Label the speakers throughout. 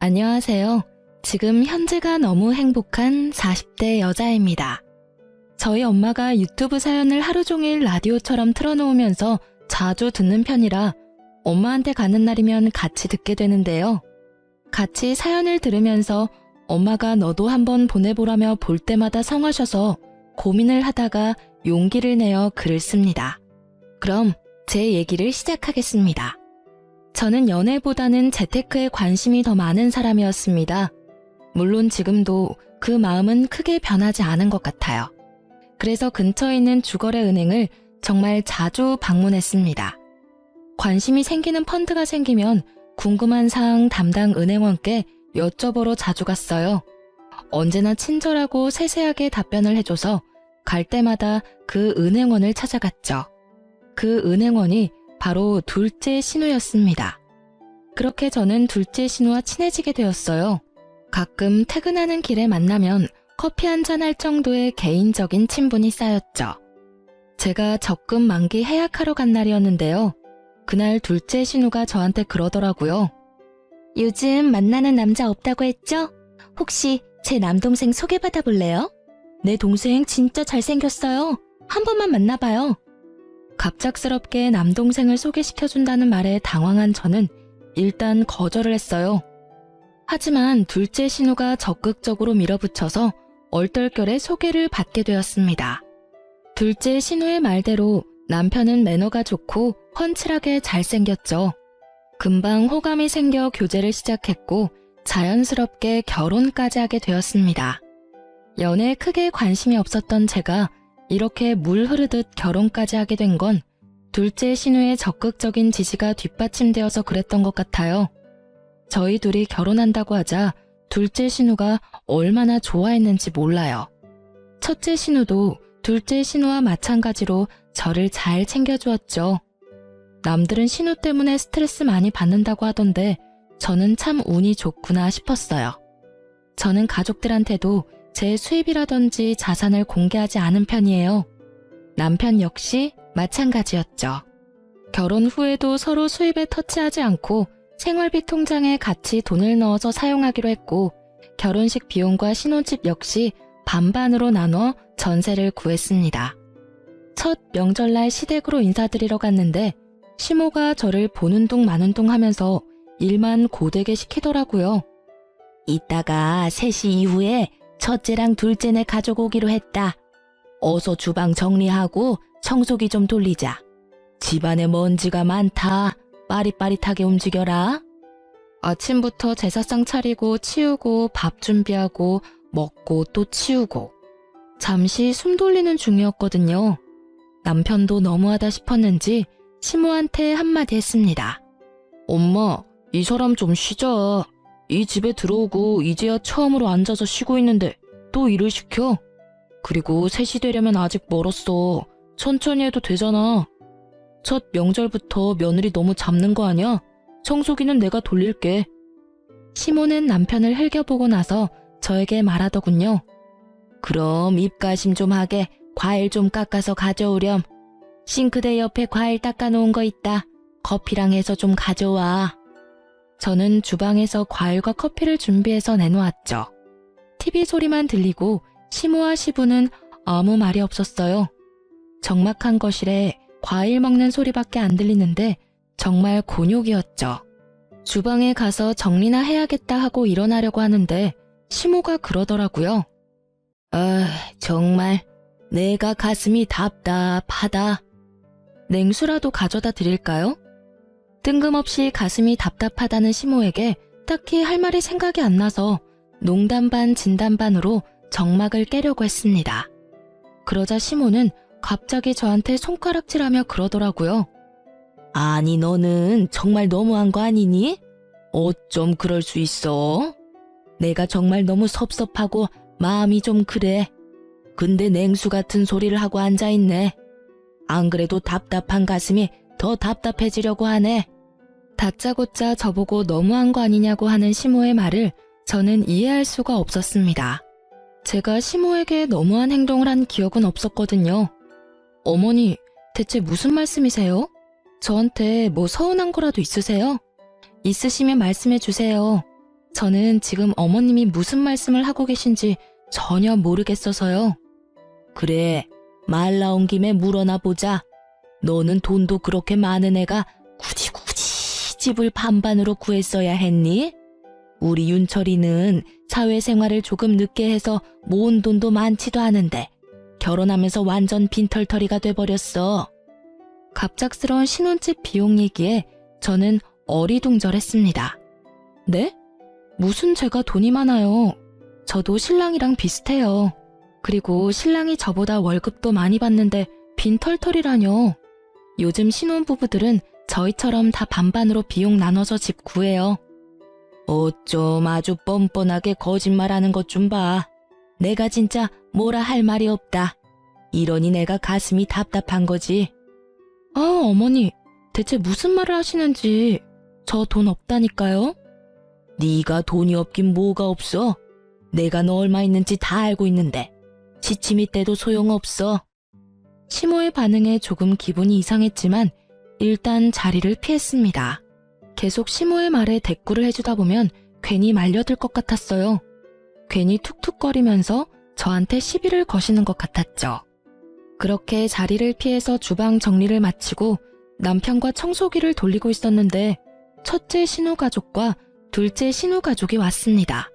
Speaker 1: 안녕하세요. 지금 현재가 너무 행복한 40대 여자입니다. 저희 엄마가 유튜브 사연을 하루 종일 라디오처럼 틀어놓으면서 자주 듣는 편이라 엄마한테 가는 날이면 같이 듣게 되는데요. 같이 사연을 들으면서 엄마가 너도 한번 보내보라며 볼 때마다 성하셔서 고민을 하다가 용기를 내어 글을 씁니다. 그럼 제 얘기를 시작하겠습니다. 저는 연애보다는 재테크에 관심이 더 많은 사람이었습니다. 물론 지금도 그 마음은 크게 변하지 않은 것 같아요. 그래서 근처에 있는 주거래 은행을 정말 자주 방문했습니다. 관심이 생기는 펀드가 생기면 궁금한 사항 담당 은행원께 여쭤보러 자주 갔어요. 언제나 친절하고 세세하게 답변을 해줘서 갈 때마다 그 은행원을 찾아갔죠. 그 은행원이 바로 둘째 신우였습니다. 그렇게 저는 둘째 신우와 친해지게 되었어요. 가끔 퇴근하는 길에 만나면 커피 한잔 할 정도의 개인적인 친분이 쌓였죠. 제가 적금 만기 해약하러 간 날이었는데요. 그날 둘째 신우가 저한테 그러더라고요. 요즘 만나는 남자 없다고 했죠? 혹시 제 남동생 소개받아 볼래요? 내 동생 진짜 잘생겼어요. 한 번만 만나봐요. 갑작스럽게 남동생을 소개시켜준다는 말에 당황한 저는 일단 거절을 했어요. 하지만 둘째 신우가 적극적으로 밀어붙여서 얼떨결에 소개를 받게 되었습니다. 둘째 신우의 말대로 남편은 매너가 좋고 훤칠하게 잘생겼죠. 금방 호감이 생겨 교제를 시작했고 자연스럽게 결혼까지 하게 되었습니다. 연애에 크게 관심이 없었던 제가 이렇게 물 흐르듯 결혼까지 하게 된 건 둘째 신우의 적극적인 지지가 뒷받침되어서 그랬던 것 같아요. 저희 둘이 결혼한다고 하자 둘째 신우가 얼마나 좋아했는지 몰라요. 첫째 신우도 둘째 신우와 마찬가지로 저를 잘 챙겨주었죠. 남들은 신우 때문에 스트레스 많이 받는다고 하던데 저는 참 운이 좋구나 싶었어요. 저는 가족들한테도 제 수입이라든지 자산을 공개하지 않은 편이에요. 남편 역시 마찬가지였죠. 결혼 후에도 서로 수입에 터치하지 않고 생활비 통장에 같이 돈을 넣어서 사용하기로 했고 결혼식 비용과 신혼집 역시 반반으로 나눠 전세를 구했습니다. 첫 명절날 시댁으로 인사드리러 갔는데 시모가 저를 보는 둥 마는 둥 하면서 일만 고되게 시키더라고요. 이따가 3시 이후에 첫째랑 둘째네 가족 오기로 했다. 어서 주방 정리하고 청소기 좀 돌리자. 집안에 먼지가 많다. 빠릿빠릿하게 움직여라. 아침부터 제사상 차리고 치우고 밥 준비하고 먹고 또 치우고 잠시 숨 돌리는 중이었거든요. 남편도 너무하다 싶었는지 시모한테 한마디 했습니다. 엄마, 이 사람 좀 쉬자. 이 집에 들어오고 이제야 처음으로 앉아서 쉬고 있는데 또 일을 시켜? 그리고 3시 되려면 아직 멀었어. 천천히 해도 되잖아. 첫 명절부터 며느리 너무 잡는 거 아니야? 청소기는 내가 돌릴게. 시모는 남편을 흘겨보고 나서 저에게 말하더군요. 그럼 입가심 좀 하게 과일 좀 깎아서 가져오렴. 싱크대 옆에 과일 닦아놓은 거 있다. 커피랑 해서 좀 가져와. 저는 주방에서 과일과 커피를 준비해서 내놓았죠. TV 소리만 들리고 시모와 시부는 아무 말이 없었어요. 적막한 거실에 과일 먹는 소리밖에 안 들리는데 정말 곤욕이었죠. 주방에 가서 정리나 해야겠다 하고 일어나려고 하는데 시모가 그러더라고요. 정말 내가 가슴이 답답하다. 냉수라도 가져다 드릴까요? 뜬금없이 가슴이 답답하다는 시모에게 딱히 할 말이 생각이 안 나서 농담 반 진담 반으로 정막을 깨려고 했습니다. 그러자 시모는 갑자기 저한테 손가락질하며 그러더라고요. 아니 너는 정말 너무한 거 아니니? 어쩜 그럴 수 있어? 내가 정말 너무 섭섭하고 마음이 좀 그래. 근데 냉수 같은 소리를 하고 앉아있네. 안 그래도 답답한 가슴이 더 답답해지려고 하네. 다짜고짜 저보고 너무한 거 아니냐고 하는 시모의 말을 저는 이해할 수가 없었습니다. 제가 시모에게 너무한 행동을 한 기억은 없었거든요. 어머니, 대체 무슨 말씀이세요? 저한테 뭐 서운한 거라도 있으세요? 있으시면 말씀해 주세요. 저는 지금 어머님이 무슨 말씀을 하고 계신지 전혀 모르겠어서요.
Speaker 2: 그래, 말 나온 김에 물어나 보자. 너는 돈도 그렇게 많은 애가 굳이 집을 반반으로 구했어야 했니? 우리 윤철이는 사회생활을 조금 늦게 해서 모은 돈도 많지도 않은데 결혼하면서 완전 빈털터리가 돼버렸어.
Speaker 1: 갑작스러운 신혼집 비용 얘기에 저는 어리둥절했습니다. 네? 무슨 제가 돈이 많아요. 저도 신랑이랑 비슷해요. 그리고 신랑이 저보다 월급도 많이 받는데 빈털터리라뇨. 요즘 신혼부부들은 저희처럼 다 반반으로 비용 나눠서 집 구해요.
Speaker 2: 어쩜 아주 뻔뻔하게 거짓말하는 것 좀 봐. 내가 진짜 뭐라 할 말이 없다. 이러니 내가 가슴이 답답한 거지.
Speaker 1: 아, 어머니, 대체 무슨 말을 하시는지. 저 돈 없다니까요?
Speaker 2: 네가 돈이 없긴 뭐가 없어. 내가 너 얼마 있는지 다 알고 있는데 시치미 때도 소용없어.
Speaker 1: 시모의 반응에 조금 기분이 이상했지만 일단 자리를 피했습니다. 계속 시모의 말에 대꾸를 해주다 보면 괜히 말려들 것 같았어요. 괜히 툭툭거리면서 저한테 시비를 거시는 것 같았죠. 그렇게 자리를 피해서 주방 정리를 마치고 남편과 청소기를 돌리고 있었는데 첫째 신우가족과 둘째 신우가족이 왔습니다.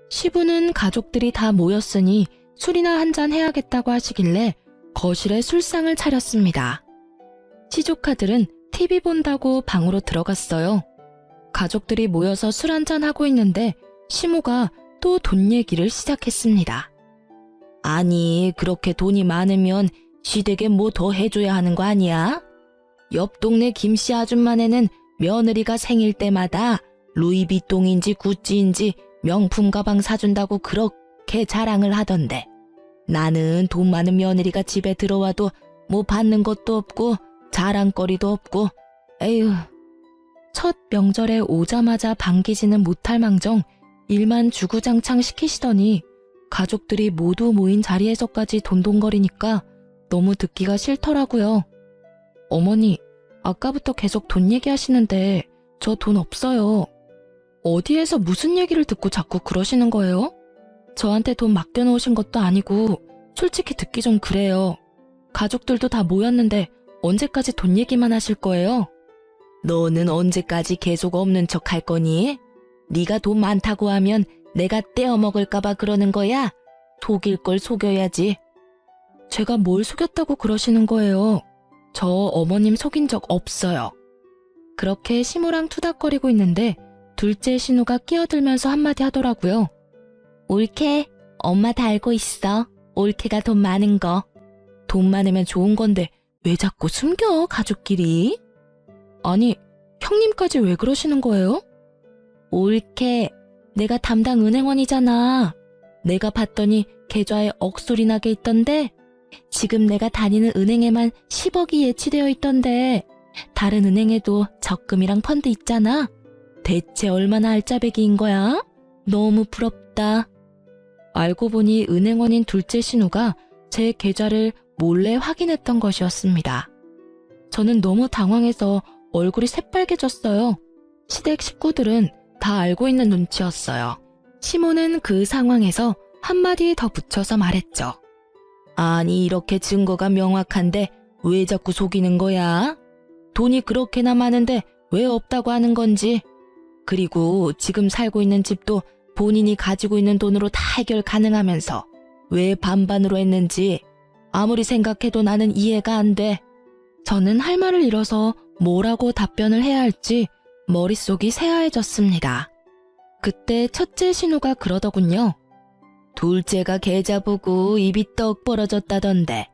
Speaker 1: 시부는 가족들이 다 모였으니 술이나 한잔 해야겠다고 하시길래 거실에 술상을 차렸습니다. 시조카들은 TV 본다고 방으로 들어갔어요. 가족들이 모여서 술 한잔 하고 있는데 시모가 또 돈 얘기를 시작했습니다.
Speaker 2: 아니, 그렇게 돈이 많으면 시댁에 뭐 더 해줘야 하는 거 아니야? 옆 동네 김씨 아줌마네는 며느리가 생일 때마다 루이비통인지 구찌인지 명품 가방 사준다고 그렇게 자랑을 하던데 나는 돈 많은 며느리가 집에 들어와도 뭐 받는 것도 없고 자랑거리도 없고 에휴.
Speaker 1: 첫 명절에 오자마자 반기지는 못할 망정 일만 주구장창 시키시더니 가족들이 모두 모인 자리에서까지 돈돈거리니까 너무 듣기가 싫더라고요. 어머니, 아까부터 계속 돈 얘기하시는데 저 돈 없어요. 어디에서 무슨 얘기를 듣고 자꾸 그러시는 거예요? 저한테 돈 맡겨놓으신 것도 아니고 솔직히 듣기 좀 그래요. 가족들도 다 모였는데 언제까지 돈 얘기만 하실 거예요?
Speaker 2: 너는 언제까지 계속 없는 척 할 거니? 네가 돈 많다고 하면 내가 떼어먹을까봐 그러는 거야? 속일 걸 속여야지.
Speaker 1: 제가 뭘 속였다고 그러시는 거예요? 저 어머님 속인 적 없어요. 그렇게 시모랑 투닥거리고 있는데 둘째 신우가 끼어들면서 한마디 하더라고요.
Speaker 2: 올케, 엄마 다 알고 있어. 올케가 돈 많은 거.
Speaker 1: 돈 많으면 좋은 건데 왜 자꾸 숨겨, 가족끼리? 아니, 형님까지 왜 그러시는 거예요?
Speaker 2: 올케, 내가 담당 은행원이잖아. 내가 봤더니 계좌에 억소리 나게 있던데 지금 내가 다니는 은행에만 10억이 예치되어 있던데 다른 은행에도 적금이랑 펀드 있잖아. 대체 얼마나 알짜배기인 거야? 너무 부럽다.
Speaker 1: 알고 보니 은행원인 둘째 신우가 제 계좌를 몰래 확인했던 것이었습니다. 저는 너무 당황해서 얼굴이 새빨개졌어요. 시댁 식구들은 다 알고 있는 눈치였어요. 시모는 그 상황에서 한마디 더 붙여서 말했죠.
Speaker 2: 아니, 이렇게 증거가 명확한데 왜 자꾸 속이는 거야? 돈이 그렇게나 많은데 왜 없다고 하는 건지. 그리고 지금 살고 있는 집도 본인이 가지고 있는 돈으로 다 해결 가능하면서 왜 반반으로 했는지 아무리 생각해도 나는 이해가 안 돼.
Speaker 1: 저는 할 말을 잃어서 뭐라고 답변을 해야 할지 머릿속이 새하얘졌습니다. 그때 첫째 신우가 그러더군요.
Speaker 2: 둘째가 계좌 보고 입이 떡 벌어졌다던데.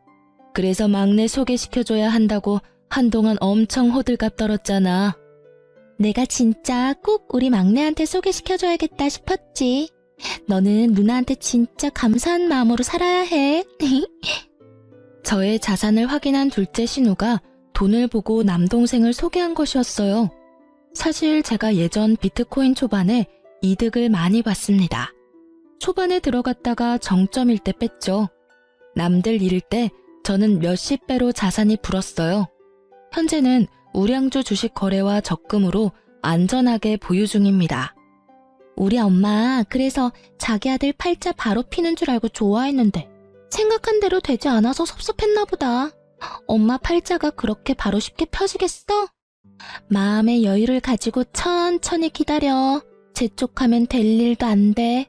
Speaker 2: 그래서 막내 소개시켜줘야 한다고 한동안 엄청 호들갑 떨었잖아.
Speaker 1: 내가 진짜 꼭 우리 막내한테 소개시켜줘야겠다 싶었지. 너는 누나한테 진짜 감사한 마음으로 살아야 해. 저의 자산을 확인한 둘째 신우가 돈을 보고 남동생을 소개한 것이었어요. 사실 제가 예전 비트코인 초반에 이득을 많이 봤습니다. 초반에 들어갔다가 정점일 때 뺐죠. 남들 잃을 때 저는 몇십 배로 자산이 불었어요. 현재는 우량주 주식 거래와 적금으로 안전하게 보유 중입니다. 우리 엄마 그래서 자기 아들 팔자 바로 피는 줄 알고 좋아했는데 생각한 대로 되지 않아서 섭섭했나 보다. 엄마 팔자가 그렇게 바로 쉽게 펴지겠어? 마음의 여유를 가지고 천천히 기다려. 재촉하면 될 일도 안 돼.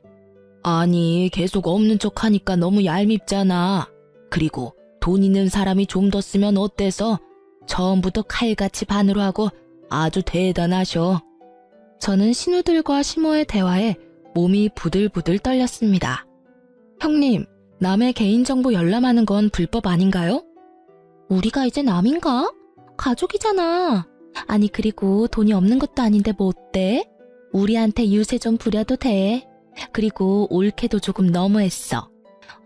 Speaker 2: 아니, 계속 없는 척 하니까 너무 얄밉잖아. 그리고 돈 있는 사람이 좀 더 쓰면 어때서? 처음부터 칼같이 반으로 하고 아주 대단하셔.
Speaker 1: 저는 신우들과 시모의 대화에 몸이 부들부들 떨렸습니다. 형님, 남의 개인정보 열람하는 건 불법 아닌가요? 우리가 이제 남인가? 가족이잖아. 아니 그리고 돈이 없는 것도 아닌데 뭐 어때? 우리한테 유세 좀 부려도 돼. 그리고 올케도 조금 너무했어.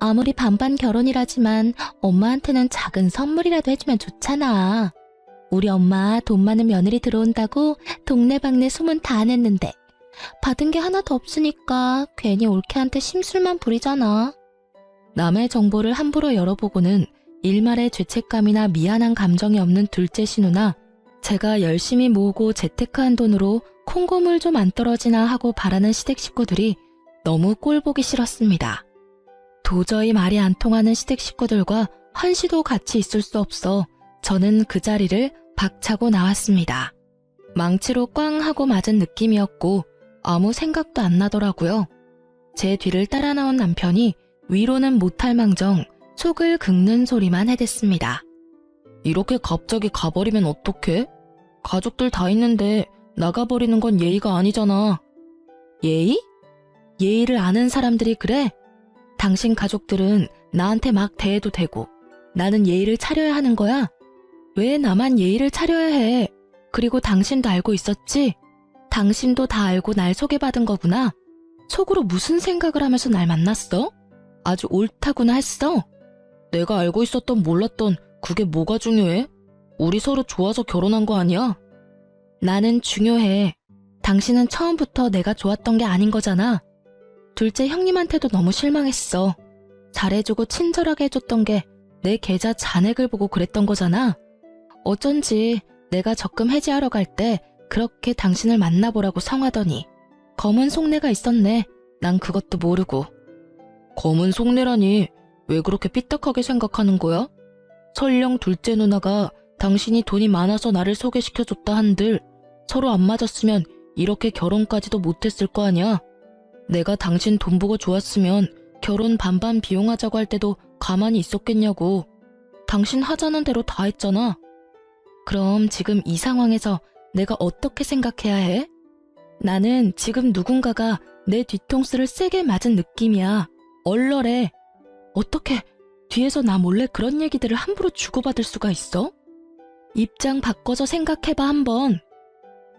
Speaker 1: 아무리 반반 결혼이라지만 엄마한테는 작은 선물이라도 해주면 좋잖아. 우리 엄마 돈 많은 며느리 들어온다고 동네방네 소문 다 냈는데 받은 게 하나도 없으니까 괜히 올케한테 심술만 부리잖아. 남의 정보를 함부로 열어보고는 일말의 죄책감이나 미안한 감정이 없는 둘째 신우나 제가 열심히 모으고 재테크한 돈으로 콩고물 좀 안 떨어지나 하고 바라는 시댁 식구들이 너무 꼴보기 싫었습니다. 도저히 말이 안 통하는 시댁 식구들과 한시도 같이 있을 수 없어 저는 그 자리를 박차고 나왔습니다. 망치로 꽝 하고 맞은 느낌이었고 아무 생각도 안 나더라고요. 제 뒤를 따라 나온 남편이 위로는 못할 망정 속을 긁는 소리만 해댔습니다.
Speaker 2: 이렇게 갑자기 가버리면 어떡해? 가족들 다 있는데 나가버리는 건 예의가 아니잖아.
Speaker 1: 예의? 예의를 아는 사람들이 그래? 당신 가족들은 나한테 막 대해도 되고 나는 예의를 차려야 하는 거야? 왜 나만 예의를 차려야 해? 그리고 당신도 알고 있었지? 당신도 다 알고 날 소개받은 거구나. 속으로 무슨 생각을 하면서 날 만났어? 아주 옳다구나 했어.
Speaker 2: 내가 알고 있었던 몰랐던 그게 뭐가 중요해? 우리 서로 좋아서 결혼한 거 아니야?
Speaker 1: 나는 중요해. 당신은 처음부터 내가 좋았던 게 아닌 거잖아. 둘째 형님한테도 너무 실망했어. 잘해주고 친절하게 해줬던 게 내 계좌 잔액을 보고 그랬던 거잖아. 어쩐지 내가 적금 해지하러 갈 때 그렇게 당신을 만나보라고 성하더니 검은 속내가 있었네. 난 그것도 모르고.
Speaker 2: 검은 속내라니 왜 그렇게 삐딱하게 생각하는 거야? 설령 둘째 누나가 당신이 돈이 많아서 나를 소개시켜줬다 한들 서로 안 맞았으면 이렇게 결혼까지도 못했을 거 아니야? 내가 당신 돈 보고 좋았으면 결혼 반반 비용하자고 할 때도 가만히 있었겠냐고. 당신 하자는 대로 다 했잖아.
Speaker 1: 그럼 지금 이 상황에서 내가 어떻게 생각해야 해? 나는 지금 누군가가 내 뒤통수를 세게 맞은 느낌이야. 얼얼해. 어떻게 뒤에서 나 몰래 그런 얘기들을 함부로 주고받을 수가 있어? 입장 바꿔서 생각해봐 한번.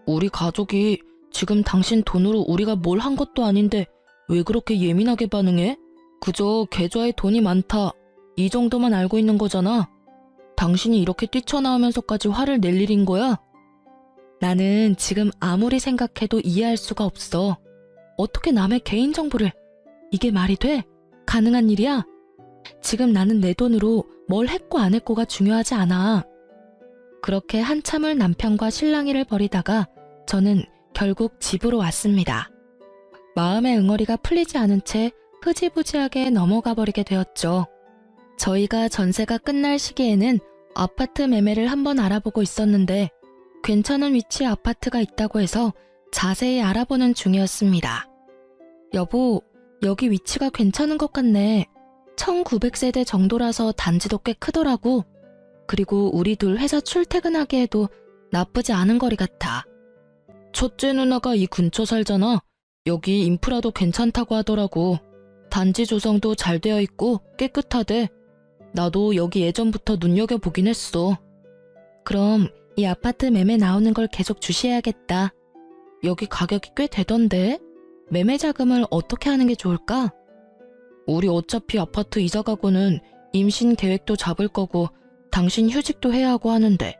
Speaker 2: 우리 가족이 지금 당신 돈으로 우리가 뭘 한 것도 아닌데 왜 그렇게 예민하게 반응해? 그저 계좌에 돈이 많다. 이 정도만 알고 있는 거잖아. 당신이 이렇게 뛰쳐나오면서까지 화를 낼 일인 거야?
Speaker 1: 나는 지금 아무리 생각해도 이해할 수가 없어. 어떻게 남의 개인정보를. 이게 말이 돼? 가능한 일이야? 지금 나는 내 돈으로 뭘 했고 안 했고가 중요하지 않아. 그렇게 한참을 남편과 실랑이를 벌이다가 저는 결국 집으로 왔습니다. 마음의 응어리가 풀리지 않은 채 흐지부지하게 넘어가 버리게 되었죠. 저희가 전세가 끝날 시기에는 아파트 매매를 한번 알아보고 있었는데 괜찮은 위치에 아파트가 있다고 해서 자세히 알아보는 중이었습니다. 여보, 여기 위치가 괜찮은 것 같네. 1900세대 정도라서 단지도 꽤 크더라고. 그리고 우리 둘 회사 출퇴근하기에도 나쁘지 않은 거리 같아.
Speaker 2: 첫째 누나가 이 근처 살잖아. 여기 인프라도 괜찮다고 하더라고. 단지 조성도 잘 되어 있고 깨끗하대. 나도 여기 예전부터 눈여겨보긴 했어.
Speaker 1: 그럼 이 아파트 매매 나오는 걸 계속 주시해야겠다. 여기 가격이 꽤 되던데 매매 자금을 어떻게 하는 게 좋을까?
Speaker 2: 우리 어차피 아파트 이사 가고는 임신 계획도 잡을 거고 당신 휴직도 해야 하고 하는데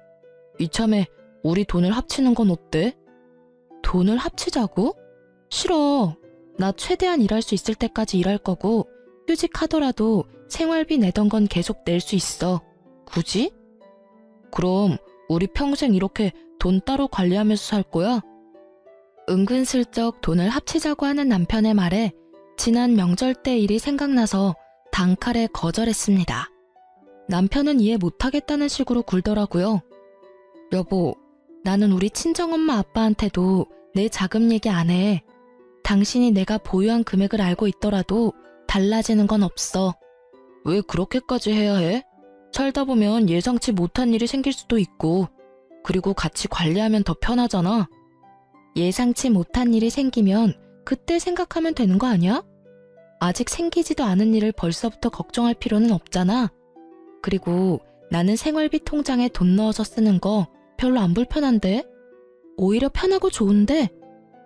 Speaker 2: 이참에 우리 돈을 합치는 건 어때?
Speaker 1: 돈을 합치자고? 싫어. 나 최대한 일할 수 있을 때까지 일할 거고 휴직하더라도 생활비 내던 건 계속 낼 수 있어. 굳이?
Speaker 2: 그럼 우리 평생 이렇게 돈 따로 관리하면서 살 거야?
Speaker 1: 은근슬쩍 돈을 합치자고 하는 남편의 말에 지난 명절 때 일이 생각나서 단칼에 거절했습니다. 남편은 이해 못하겠다는 식으로 굴더라고요. 여보, 나는 우리 친정엄마 아빠한테도 내 자금 얘기 안 해. 당신이 내가 보유한 금액을 알고 있더라도 달라지는 건 없어. 왜 그렇게까지 해야 해? 살다 보면 예상치 못한 일이 생길 수도 있고, 그리고 같이 관리하면 더 편하잖아. 예상치 못한 일이 생기면 그때 생각하면 되는 거 아니야? 아직 생기지도 않은 일을 벌써부터 걱정할 필요는 없잖아. 그리고 나는 생활비 통장에 돈 넣어서 쓰는 거 별로 안 불편한데? 오히려 편하고 좋은데?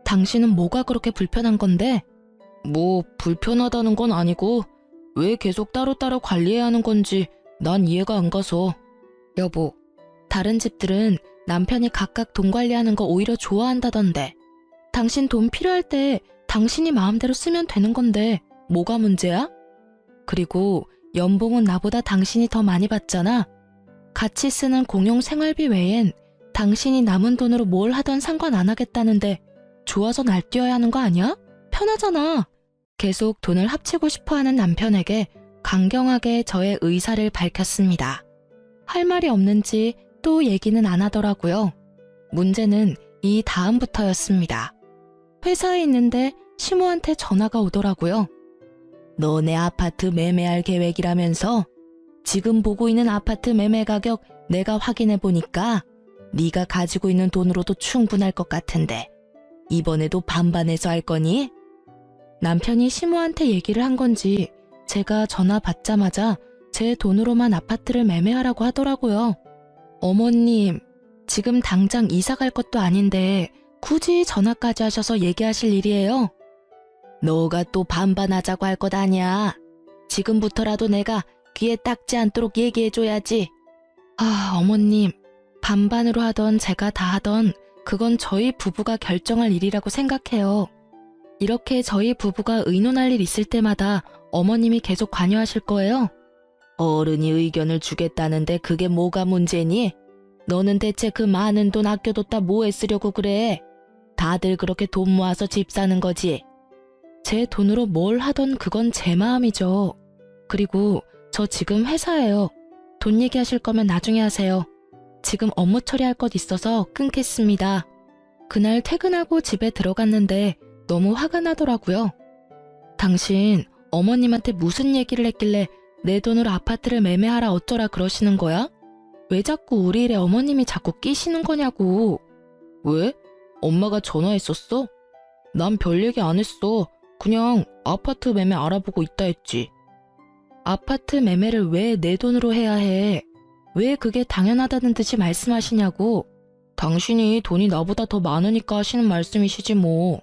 Speaker 1: 당신은 뭐가 그렇게 불편한 건데? 뭐 불편하다는 건 아니고 왜 계속 따로따로 관리해야 하는 건지 난 이해가 안 가서. 여보, 다른 집들은 남편이 각각 돈 관리하는 거 오히려 좋아한다던데. 당신 돈 필요할 때 당신이 마음대로 쓰면 되는 건데 뭐가 문제야? 그리고 연봉은 나보다 당신이 더 많이 받잖아. 같이 쓰는 공용 생활비 외엔 당신이 남은 돈으로 뭘 하던 상관 안 하겠다는데 좋아서 날뛰어야 하는 거 아니야? 편하잖아. 계속 돈을 합치고 싶어하는 남편에게 강경하게 저의 의사를 밝혔습니다. 할 말이 없는지 또 얘기는 안 하더라고요. 문제는 이 다음부터였습니다. 회사에 있는데 시모한테 전화가 오더라고요. 너네 아파트 매매할 계획이라면서? 지금 보고 있는 아파트 매매 가격 내가 확인해 보니까 네가 가지고 있는 돈으로도 충분할 것 같은데 이번에도 반반해서 할 거니? 남편이 시모한테 얘기를 한 건지 제가 전화 받자마자 제 돈으로만 아파트를 매매하라고 하더라고요. 어머님, 지금 당장 이사 갈 것도 아닌데 굳이 전화까지 하셔서 얘기하실 일이에요? 너가 또 반반하자고 할 것 아니야. 지금부터라도 내가 귀에 딱지 않도록 얘기해줘야지. 아, 어머님, 반반으로 하던 제가 다 하던 그건 저희 부부가 결정할 일이라고 생각해요. 이렇게 저희 부부가 의논할 일 있을 때마다 어머님이 계속 관여하실 거예요? 어른이 의견을 주겠다는데 그게 뭐가 문제니? 너는 대체 그 많은 돈 아껴뒀다 뭐에 쓰려고 그래? 다들 그렇게 돈 모아서 집 사는 거지. 제 돈으로 뭘 하던 그건 제 마음이죠. 그리고 저 지금 회사예요. 돈 얘기하실 거면 나중에 하세요. 지금 업무 처리할 것 있어서 끊겠습니다. 그날 퇴근하고 집에 들어갔는데 너무 화가 나더라고요. 당신 어머님한테 무슨 얘기를 했길래 내 돈으로 아파트를 매매하라 어쩌라 그러시는 거야? 왜 자꾸 우리 일에 어머님이 자꾸 끼시는 거냐고. 왜? 엄마가 전화했었어? 난 별 얘기 안 했어. 그냥 아파트 매매 알아보고 있다 했지. 아파트 매매를 왜 내 돈으로 해야 해? 왜 그게 당연하다는 듯이 말씀하시냐고. 당신이 돈이 나보다 더 많으니까 하시는 말씀이시지 뭐.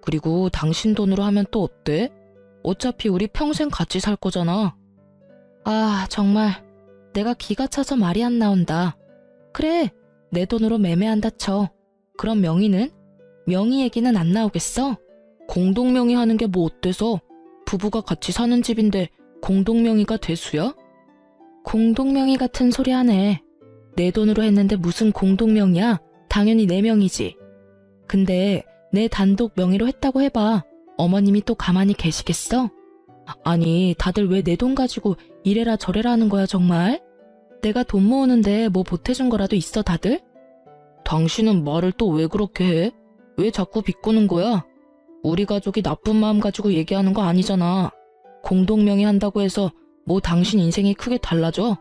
Speaker 1: 그리고 당신 돈으로 하면 또 어때? 어차피 우리 평생 같이 살 거잖아. 아, 정말 내가 기가 차서 말이 안 나온다. 그래, 내 돈으로 매매한다 쳐. 그럼 명의는? 명의 얘기는 안 나오겠어? 공동명의 하는 게 뭐 어때서? 부부가 같이 사는 집인데 공동명의가 대수야? 공동명의 같은 소리 하네. 내 돈으로 했는데 무슨 공동명의야? 당연히 내 명의지. 근데 내 단독 명의로 했다고 해봐. 어머님이 또 가만히 계시겠어? 아니, 다들 왜 내 돈 가지고 이래라 저래라 하는 거야 정말? 내가 돈 모으는데 뭐 보태준 거라도 있어 다들? 당신은 말을 또 왜 그렇게 해? 왜 자꾸 비꼬는 거야? 우리 가족이 나쁜 마음 가지고 얘기하는 거 아니잖아. 공동명의 한다고 해서 뭐 당신 인생이 크게 달라져?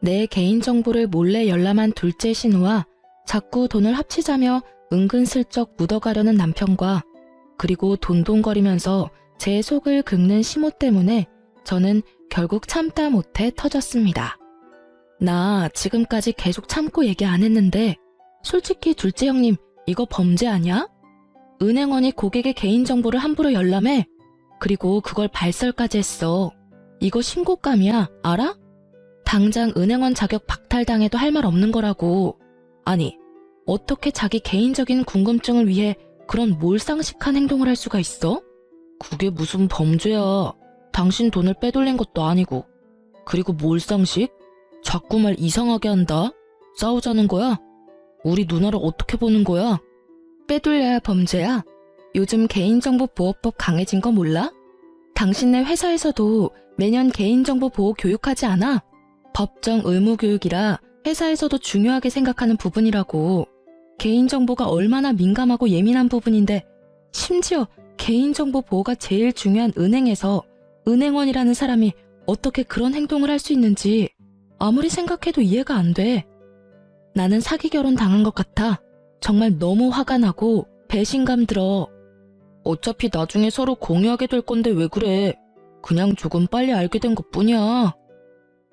Speaker 1: 내 개인정보를 몰래 열람한 둘째 신우와 자꾸 돈을 합치자며 은근슬쩍 묻어가려는 남편과 그리고 돈돈거리면서 제 속을 긁는 시모 때문에 저는 결국 참다 못해 터졌습니다. 나 지금까지 계속 참고 얘기 안 했는데 솔직히 둘째 형님 이거 범죄 아니야? 은행원이 고객의 개인정보를 함부로 열람해. 그리고 그걸 발설까지 했어. 이거 신고감이야, 알아? 당장 은행원 자격 박탈당해도 할 말 없는 거라고. 아니, 어떻게 자기 개인적인 궁금증을 위해 그런 몰상식한 행동을 할 수가 있어? 그게 무슨 범죄야. 당신 돈을 빼돌린 것도 아니고. 그리고 몰상식? 자꾸 말 이상하게 한다. 싸우자는 거야? 우리 누나를 어떻게 보는 거야? 빼돌려야 범죄야? 요즘 개인정보보호법 강해진 거 몰라? 당신네 회사에서도 매년 개인정보 보호 교육하지 않아? 법정 의무 교육이라 회사에서도 중요하게 생각하는 부분이라고. 개인정보가 얼마나 민감하고 예민한 부분인데 심지어 개인정보 보호가 제일 중요한 은행에서 은행원이라는 사람이 어떻게 그런 행동을 할 수 있는지 아무리 생각해도 이해가 안 돼. 나는 사기 결혼 당한 것 같아. 정말 너무 화가 나고 배신감 들어. 어차피 나중에 서로 공유하게 될 건데 왜 그래? 그냥 조금 빨리 알게 된 것뿐이야.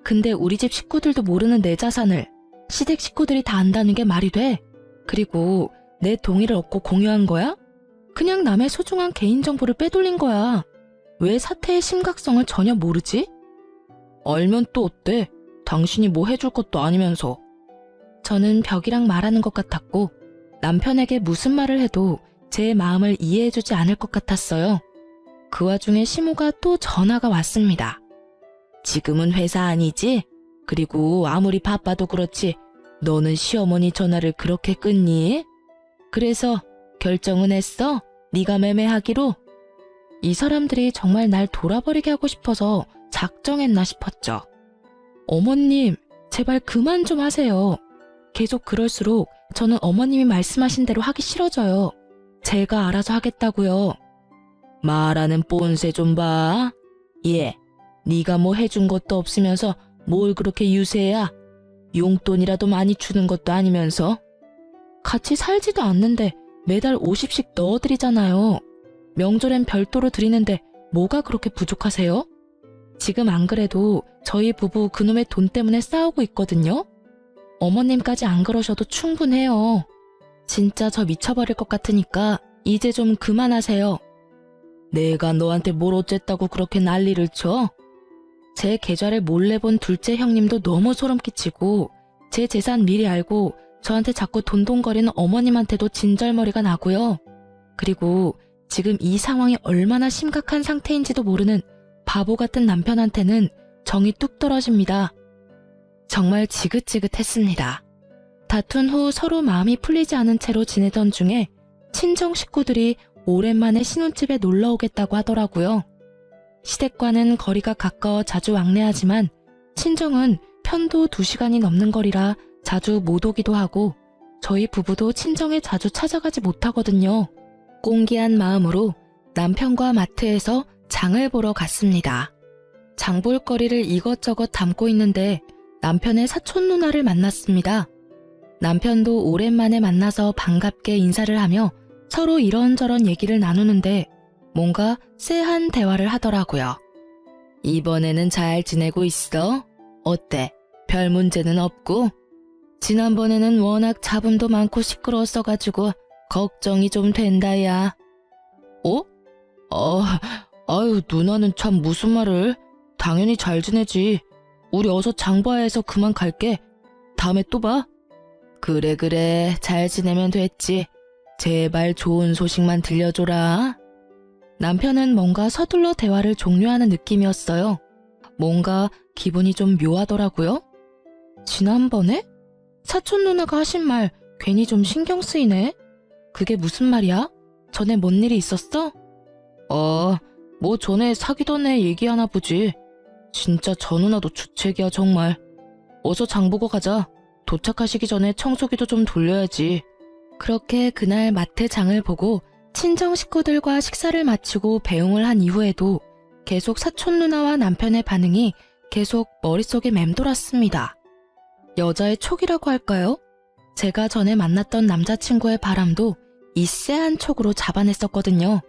Speaker 1: 근데 우리 집 식구들도 모르는 내 자산을 시댁 식구들이 다 안다는 게 말이 돼? 그리고 내 동의를 얻고 공유한 거야? 그냥 남의 소중한 개인정보를 빼돌린 거야. 왜 사태의 심각성을 전혀 모르지? 알면 또 어때? 당신이 뭐 해줄 것도 아니면서. 저는 벽이랑 말하는 것 같았고 남편에게 무슨 말을 해도 제 마음을 이해해주지 않을 것 같았어요. 그 와중에 시모가 또 전화가 왔습니다. 지금은 회사 아니지? 그리고 아무리 바빠도 그렇지 너는 시어머니 전화를 그렇게 끊니? 그래서 결정은 했어? 네가 매매하기로? 이 사람들이 정말 날 돌아버리게 하고 싶어서 작정했나 싶었죠. 어머님, 제발 그만 좀 하세요. 계속 그럴수록 저는 어머님이 말씀하신 대로 하기 싫어져요. 제가 알아서 하겠다고요. 말하는 뽐새 좀 봐. 얘, 네가 뭐 해준 것도 없으면서 뭘 그렇게 유세야? 용돈이라도 많이 주는 것도 아니면서. 같이 살지도 않는데 매달 50씩 넣어드리잖아요. 명절엔 별도로 드리는데 뭐가 그렇게 부족하세요? 지금 안 그래도 저희 부부 그놈의 돈 때문에 싸우고 있거든요. 어머님까지 안 그러셔도 충분해요. 진짜 저 미쳐버릴 것 같으니까 이제 좀 그만하세요. 내가 너한테 뭘 어쨌다고 그렇게 난리를 쳐? 제 계좌를 몰래 본 둘째 형님도 너무 소름 끼치고 제 재산 미리 알고 저한테 자꾸 돈돈거리는 어머님한테도 진절머리가 나고요. 그리고 지금 이 상황이 얼마나 심각한 상태인지도 모르는 바보 같은 남편한테는 정이 뚝 떨어집니다. 정말 지긋지긋했습니다. 다툰 후 서로 마음이 풀리지 않은 채로 지내던 중에 친정 식구들이 오랜만에 신혼집에 놀러 오겠다고 하더라고요. 시댁과는 거리가 가까워 자주 왕래하지만 친정은 편도 2시간이 넘는 거리라 자주 못 오기도 하고 저희 부부도 친정에 자주 찾아가지 못하거든요. 꽁기한 마음으로 남편과 마트에서 장을 보러 갔습니다. 장볼 거리를 이것저것 담고 있는데 남편의 사촌 누나를 만났습니다. 남편도 오랜만에 만나서 반갑게 인사를 하며 서로 이런저런 얘기를 나누는데 뭔가 쎄한 대화를 하더라고요. 이번에는 잘 지내고 있어? 어때? 별 문제는 없고? 지난번에는 워낙 잡음도 많고 시끄러웠어가지고 걱정이 좀 된다, 야. 어? 아유, 누나는 참 무슨 말을. 당연히 잘 지내지. 우리 어서 장봐야 해서 그만 갈게. 다음에 또 봐. 그래, 잘 지내면 됐지. 제발 좋은 소식만 들려줘라. 남편은 뭔가 서둘러 대화를 종료하는 느낌이었어요. 뭔가 기분이 좀 묘하더라고요. 지난번에? 사촌 누나가 하신 말 괜히 좀 신경 쓰이네. 그게 무슨 말이야? 전에 뭔 일이 있었어? 뭐 전에 사귀던 애 얘기하나 보지. 진짜 저 누나도 주책이야 정말. 어서 장 보고 가자. 도착하시기 전에 청소기도 좀 돌려야지. 그렇게 그날 마트 장을 보고 친정 식구들과 식사를 마치고 배웅을 한 이후에도 계속 사촌 누나와 남편의 반응이 계속 머릿속에 맴돌았습니다. 여자의 촉이라고 할까요? 제가 전에 만났던 남자친구의 바람도 이 쎄한 촉으로 잡아냈었거든요.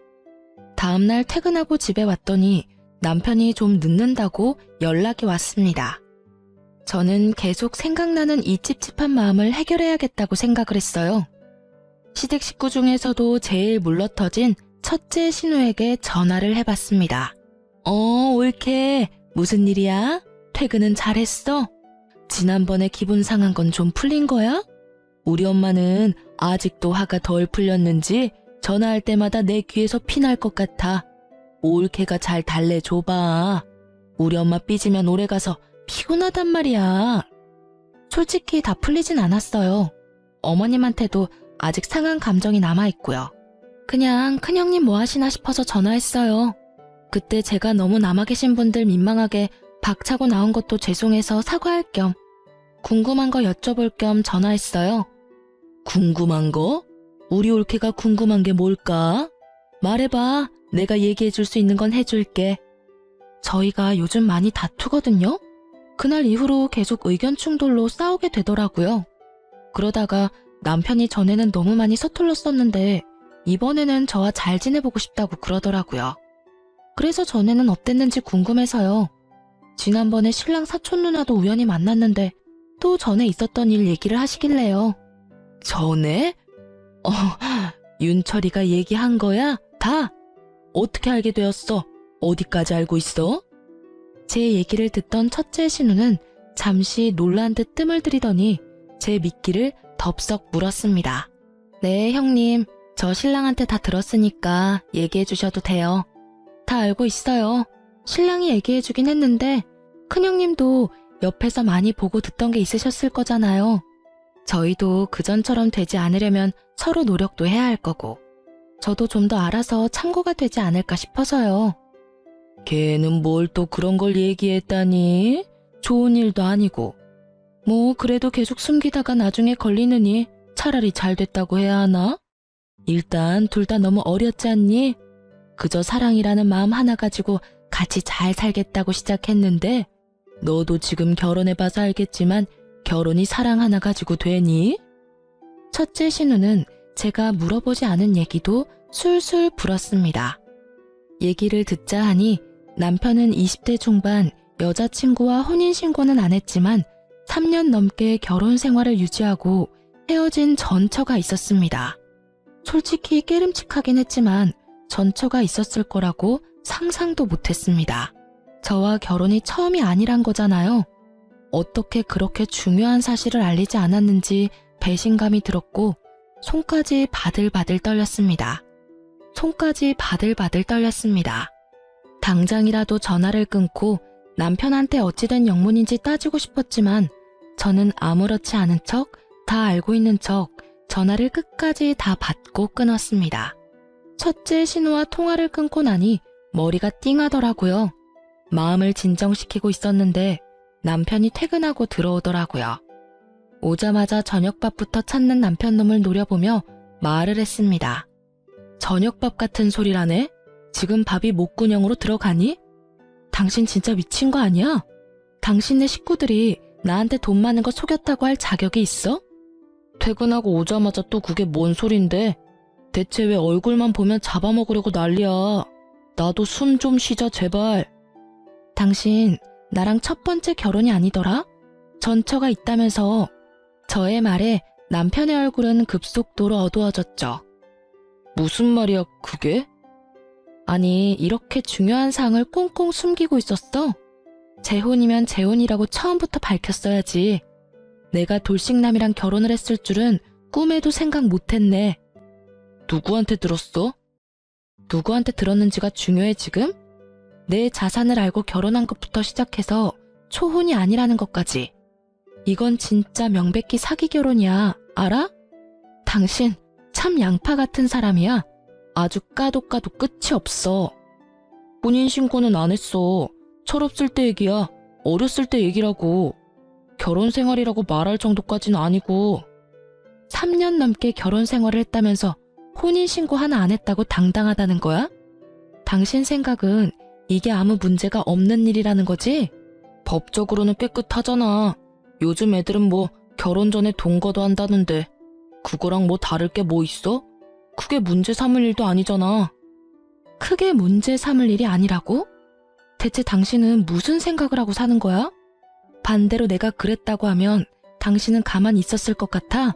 Speaker 1: 다음날 퇴근하고 집에 왔더니 남편이 좀 늦는다고 연락이 왔습니다. 저는 계속 생각나는 이 찝찝한 마음을 해결해야겠다고 생각을 했어요. 시댁 식구 중에서도 제일 물러터진 첫째 신우에게 전화를 해봤습니다. 옳게. 무슨 일이야? 퇴근은 잘했어? 지난번에 기분 상한 건 좀 풀린 거야? 우리 엄마는 아직도 화가 덜 풀렸는지 전화할 때마다 내 귀에서 피날 것 같아. 올케가 잘 달래줘봐. 우리 엄마 삐지면 오래가서 피곤하단 말이야. 솔직히 다 풀리진 않았어요. 어머님한테도 아직 상한 감정이 남아있고요. 그냥 큰형님 뭐 하시나 싶어서 전화했어요. 그때 제가 너무 남아 계신 분들 민망하게 박차고 나온 것도 죄송해서 사과할 겸 궁금한 거 여쭤볼 겸 전화했어요.
Speaker 2: 궁금한 거? 우리 올케가 궁금한 게 뭘까? 말해봐. 내가 얘기해 줄 수 있는 건 해줄게.
Speaker 1: 저희가 요즘 많이 다투거든요. 그날 이후로 계속 의견 충돌로 싸우게 되더라고요. 그러다가 남편이 전에는 너무 많이 서툴렀었는데 이번에는 저와 잘 지내보고 싶다고 그러더라고요. 그래서 전에는 어땠는지 궁금해서요. 지난번에 신랑 사촌 누나도 우연히 만났는데 또 전에 있었던 일 얘기를 하시길래요.
Speaker 2: 전에? 윤철이가 얘기한 거야? 다? 어떻게 알게 되었어? 어디까지 알고 있어?
Speaker 1: 제 얘기를 듣던 첫째 신우는 잠시 놀란 듯 뜸을 들이더니 제 미끼를 덥석 물었습니다. 네, 형님. 저 신랑한테 다 들었으니까 얘기해 주셔도 돼요. 다 알고 있어요. 신랑이 얘기해 주긴 했는데 큰형님도 옆에서 많이 보고 듣던 게 있으셨을 거잖아요. 저희도 그전처럼 되지 않으려면 서로 노력도 해야 할 거고 저도 좀 더 알아서 참고가 되지 않을까 싶어서요.
Speaker 2: 걔는 뭘 또 그런 걸 얘기했다니? 좋은 일도 아니고.
Speaker 1: 뭐 그래도 계속 숨기다가 나중에 걸리느니 차라리 잘 됐다고 해야 하나?
Speaker 2: 일단 둘 다 너무 어렸지 않니?
Speaker 1: 그저 사랑이라는 마음 하나 가지고 같이 잘 살겠다고 시작했는데
Speaker 2: 너도 지금 결혼해봐서 알겠지만 결혼이 사랑 하나 가지고 되니?
Speaker 1: 첫째 신우는 제가 물어보지 않은 얘기도 술술 불었습니다. 얘기를 듣자 하니 남편은 20대 중반 여자친구와 혼인신고는 안 했지만 3년 넘게 결혼 생활을 유지하고 헤어진 전처가 있었습니다. 솔직히 깨름칙하긴 했지만 전처가 있었을 거라고 상상도 못했습니다. 저와 결혼이 처음이 아니란 거잖아요. 어떻게 그렇게 중요한 사실을 알리지 않았는지 배신감이 들었고 손까지 바들바들 떨렸습니다. 당장이라도 전화를 끊고 남편한테 어찌된 영문인지 따지고 싶었지만 저는 아무렇지 않은 척, 다 알고 있는 척 전화를 끝까지 다 받고 끊었습니다. 첫째 신우와 통화를 끊고 나니 머리가 띵하더라고요. 마음을 진정시키고 있었는데 남편이 퇴근하고 들어오더라고요. 오자마자 저녁밥부터 찾는 남편 놈을 노려보며 말을 했습니다. 저녁밥 같은 소리라네? 지금 밥이 목구녕으로 들어가니? 당신 진짜 미친 거 아니야? 당신네 식구들이 나한테 돈 많은 거 속였다고 할 자격이 있어? 퇴근하고 오자마자 또 그게 뭔 소린데? 대체 왜 얼굴만 보면 잡아먹으려고 난리야? 나도 숨 좀 쉬자 제발. 당신 나랑 첫 번째 결혼이 아니더라? 전처가 있다면서. 저의 말에 남편의 얼굴은 급속도로 어두워졌죠. 무슨 말이야 그게? 아니 이렇게 중요한 사항을 꽁꽁 숨기고 있었어? 재혼이면 재혼이라고 처음부터 밝혔어야지. 내가 돌싱남이랑 결혼을 했을 줄은 꿈에도 생각 못했네. 누구한테 들었어? 누구한테 들었는지가 중요해 지금? 내 자산을 알고 결혼한 것부터 시작해서 초혼이 아니라는 것까지. 이건 진짜 명백히 사기 결혼이야. 알아? 당신 참 양파 같은 사람이야. 아주 까도 끝이 없어. 혼인신고는 안 했어. 철없을 때 얘기야. 어렸을 때 얘기라고. 결혼 생활이라고 말할 정도까지는 아니고. 3년 넘게 결혼 생활을 했다면서 혼인신고 하나 안 했다고 당당하다는 거야? 당신 생각은 이게 아무 문제가 없는 일이라는 거지? 법적으로는 깨끗하잖아. 요즘 애들은 뭐 결혼 전에 동거도 한다는데 그거랑 뭐 다를 게 뭐 있어? 크게 문제 삼을 일도 아니잖아. 크게 문제 삼을 일이 아니라고? 대체 당신은 무슨 생각을 하고 사는 거야? 반대로 내가 그랬다고 하면 당신은 가만히 있었을 것 같아?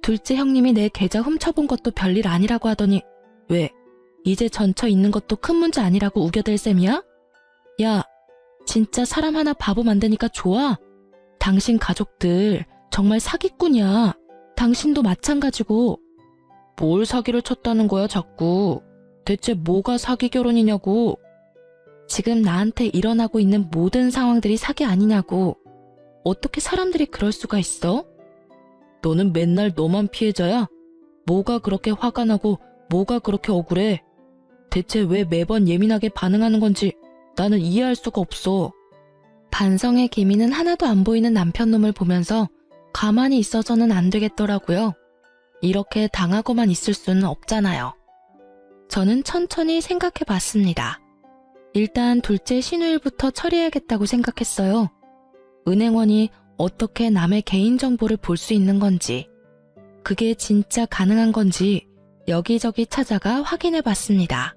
Speaker 1: 둘째 형님이 내 계좌 훔쳐본 것도 별일 아니라고 하더니 왜? 이제 전처 있는 것도 큰 문제 아니라고 우겨댈 셈이야? 야, 진짜 사람 하나 바보 만드니까 좋아? 당신 가족들 정말 사기꾼이야. 당신도 마찬가지고. 뭘 사기를 쳤다는 거야 자꾸. 대체 뭐가 사기 결혼이냐고. 지금 나한테 일어나고 있는 모든 상황들이 사기 아니냐고. 어떻게 사람들이 그럴 수가 있어? 너는 맨날 너만 피해자야?
Speaker 2: 뭐가 그렇게 화가 나고 뭐가 그렇게 억울해? 대체 왜 매번 예민하게 반응하는 건지 나는 이해할 수가 없어.
Speaker 1: 반성의 기미는 하나도 안 보이는 남편 놈을 보면서 가만히 있어서는 안 되겠더라고요. 이렇게 당하고만 있을 수는 없잖아요. 저는 천천히 생각해 봤습니다. 일단 둘째 신우일부터 처리해야겠다고 생각했어요. 은행원이 어떻게 남의 개인정보를 볼 수 있는 건지, 그게 진짜 가능한 건지 여기저기 찾아가 확인해 봤습니다.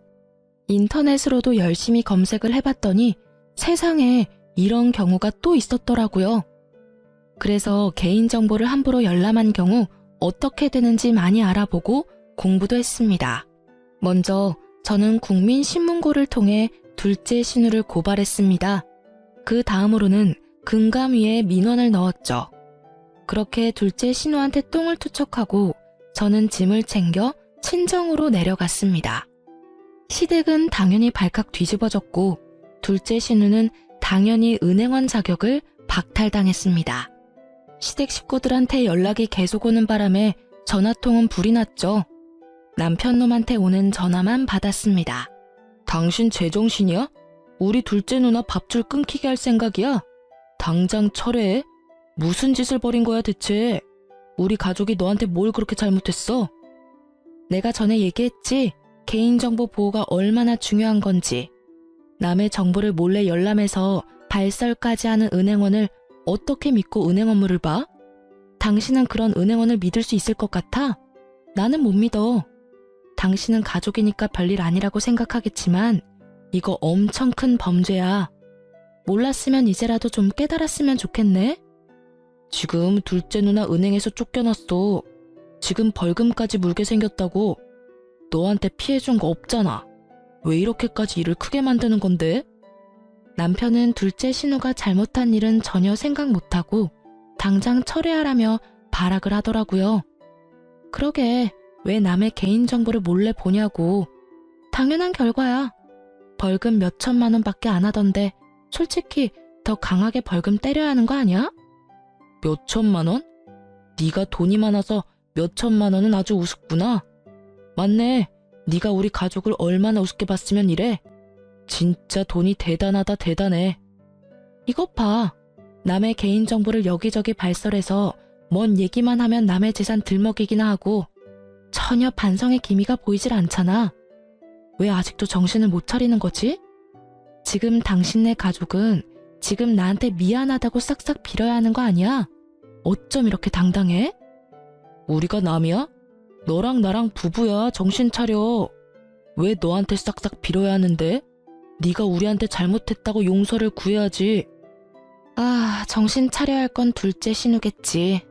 Speaker 1: 인터넷으로도 열심히 검색을 해봤더니 세상에 이런 경우가 또 있었더라고요. 그래서 개인정보를 함부로 열람한 경우 어떻게 되는지 많이 알아보고 공부도 했습니다. 먼저 저는 국민신문고를 통해 둘째 신우를 고발했습니다. 그 다음으로는 금감위에 민원을 넣었죠. 그렇게 둘째 신우한테 똥을 투척하고 저는 짐을 챙겨 친정으로 내려갔습니다. 시댁은 당연히 발칵 뒤집어졌고 둘째 신우는 당연히 은행원 자격을 박탈당했습니다. 시댁 식구들한테 연락이 계속 오는 바람에 전화통은 불이 났죠. 남편 놈한테 오는 전화만 받았습니다.
Speaker 2: 당신 제정신이야? 우리 둘째 누나 밥줄 끊기게 할 생각이야? 당장 철회해? 무슨 짓을 벌인 거야 대체? 우리 가족이 너한테 뭘 그렇게 잘못했어?
Speaker 1: 내가 전에 얘기했지? 개인정보 보호가 얼마나 중요한 건지. 남의 정보를 몰래 열람해서 발설까지 하는 은행원을 어떻게 믿고 은행 업무를 봐? 당신은 그런 은행원을 믿을 수 있을 것 같아? 나는 못 믿어. 당신은 가족이니까 별일 아니라고 생각하겠지만 이거 엄청 큰 범죄야. 몰랐으면 이제라도 좀 깨달았으면 좋겠네?
Speaker 2: 지금 둘째 누나 은행에서 쫓겨났어. 지금 벌금까지 물게 생겼다고. 너한테 피해준 거 없잖아. 왜 이렇게까지 일을 크게 만드는 건데?
Speaker 1: 남편은 둘째 신우가 잘못한 일은 전혀 생각 못하고 당장 철회하라며 발악을 하더라고요. 그러게 왜 남의 개인정보를 몰래 보냐고. 당연한 결과야. 벌금 몇 천만 원밖에 안 하던데 솔직히 더 강하게 벌금 때려야 하는 거 아니야?
Speaker 2: 몇 천만 원? 네가 돈이 많아서 몇 천만 원은 아주 우습구나. 맞네. 네가 우리 가족을 얼마나 우습게 봤으면 이래. 진짜 돈이 대단하다 대단해.
Speaker 1: 이것 봐. 남의 개인정보를 여기저기 발설해서 뭔 얘기만 하면 남의 재산 들먹이기나 하고 전혀 반성의 기미가 보이질 않잖아. 왜 아직도 정신을 못 차리는 거지? 지금 당신네 가족은 지금 나한테 미안하다고 싹싹 빌어야 하는 거 아니야? 어쩜 이렇게 당당해?
Speaker 2: 우리가 남이야? 너랑 나랑 부부야. 정신 차려. 왜 너한테 싹싹 빌어야 하는데? 네가 우리한테 잘못했다고 용서를 구해야지.
Speaker 1: 아, 정신 차려야 할 건 둘째 신우겠지.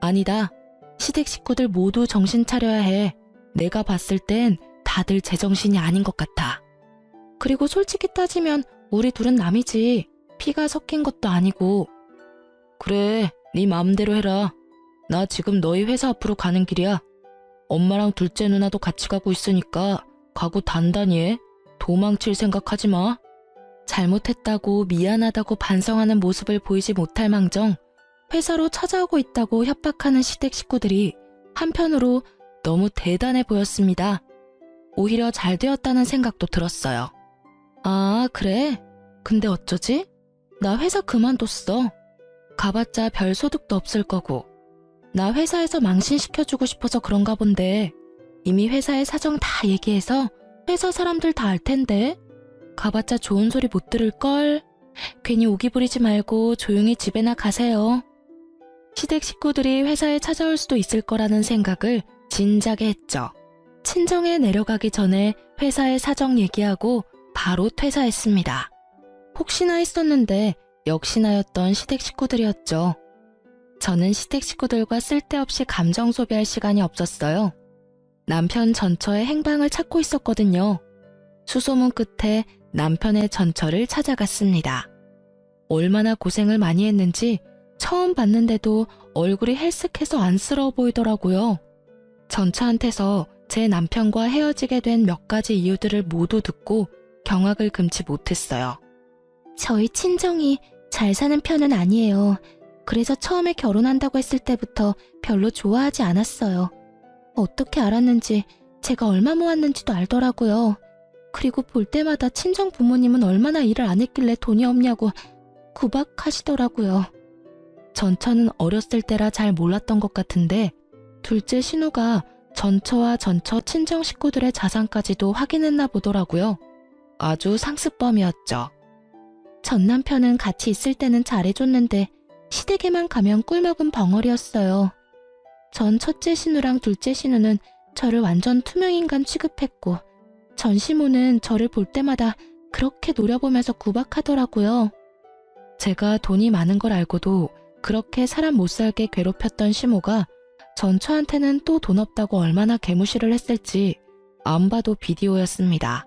Speaker 1: 아니다. 시댁 식구들 모두 정신 차려야 해. 내가 봤을 땐 다들 제정신이 아닌 것 같아. 그리고 솔직히 따지면 우리 둘은 남이지. 피가 섞인 것도 아니고.
Speaker 2: 그래, 네 마음대로 해라. 나 지금 너희 회사 앞으로 가는 길이야. 엄마랑 둘째 누나도 같이 가고 있으니까 각오 단단히 해. 도망칠 생각하지 마.
Speaker 1: 잘못했다고 미안하다고 반성하는 모습을 보이지 못할 망정 회사로 찾아오고 있다고 협박하는 시댁 식구들이 한편으로 너무 대단해 보였습니다. 오히려 잘 되었다는 생각도 들었어요. 아, 그래? 근데 어쩌지? 나 회사 그만뒀어. 가봤자 별 소득도 없을 거고. 나 회사에서 망신시켜주고 싶어서 그런가 본데 이미 회사의 사정 다 얘기해서 회사 사람들 다 알 텐데. 가봤자 좋은 소리 못 들을걸. 괜히 오기 부리지 말고 조용히 집에나 가세요. 시댁 식구들이 회사에 찾아올 수도 있을 거라는 생각을 진작에 했죠. 친정에 내려가기 전에 회사의 사정 얘기하고 바로 퇴사했습니다. 혹시나 했었는데 역시나였던 시댁 식구들이었죠. 저는 시댁 식구들과 쓸데없이 감정 소비할 시간이 없었어요. 남편 전처의 행방을 찾고 있었거든요. 수소문 끝에 남편의 전처를 찾아갔습니다. 얼마나 고생을 많이 했는지 처음 봤는데도 얼굴이 헬쓱해서 안쓰러워 보이더라고요. 전처한테서 제 남편과 헤어지게 된 몇 가지 이유들을 모두 듣고 경악을 금치 못했어요. 저희 친정이 잘 사는 편은 아니에요. 그래서 처음에 결혼한다고 했을 때부터 별로 좋아하지 않았어요. 어떻게 알았는지 제가 얼마 모았는지도 알더라고요. 그리고 볼 때마다 친정 부모님은 얼마나 일을 안 했길래 돈이 없냐고 구박하시더라고요. 전처는 어렸을 때라 잘 몰랐던 것 같은데 둘째 신우가 전처와 전처 친정 식구들의 자산까지도 확인했나 보더라고요. 아주 상습범이었죠. 전 남편은 같이 있을 때는 잘해줬는데 시댁에만 가면 꿀먹은 벙어리였어요. 전 첫째 신우랑 둘째 신우는 저를 완전 투명인간 취급했고 전 시모는 저를 볼 때마다 그렇게 노려보면서 구박하더라고요. 제가 돈이 많은 걸 알고도 그렇게 사람 못 살게 괴롭혔던 시모가 전처한테는 또 돈 없다고 얼마나 개무시를 했을지 안 봐도 비디오였습니다.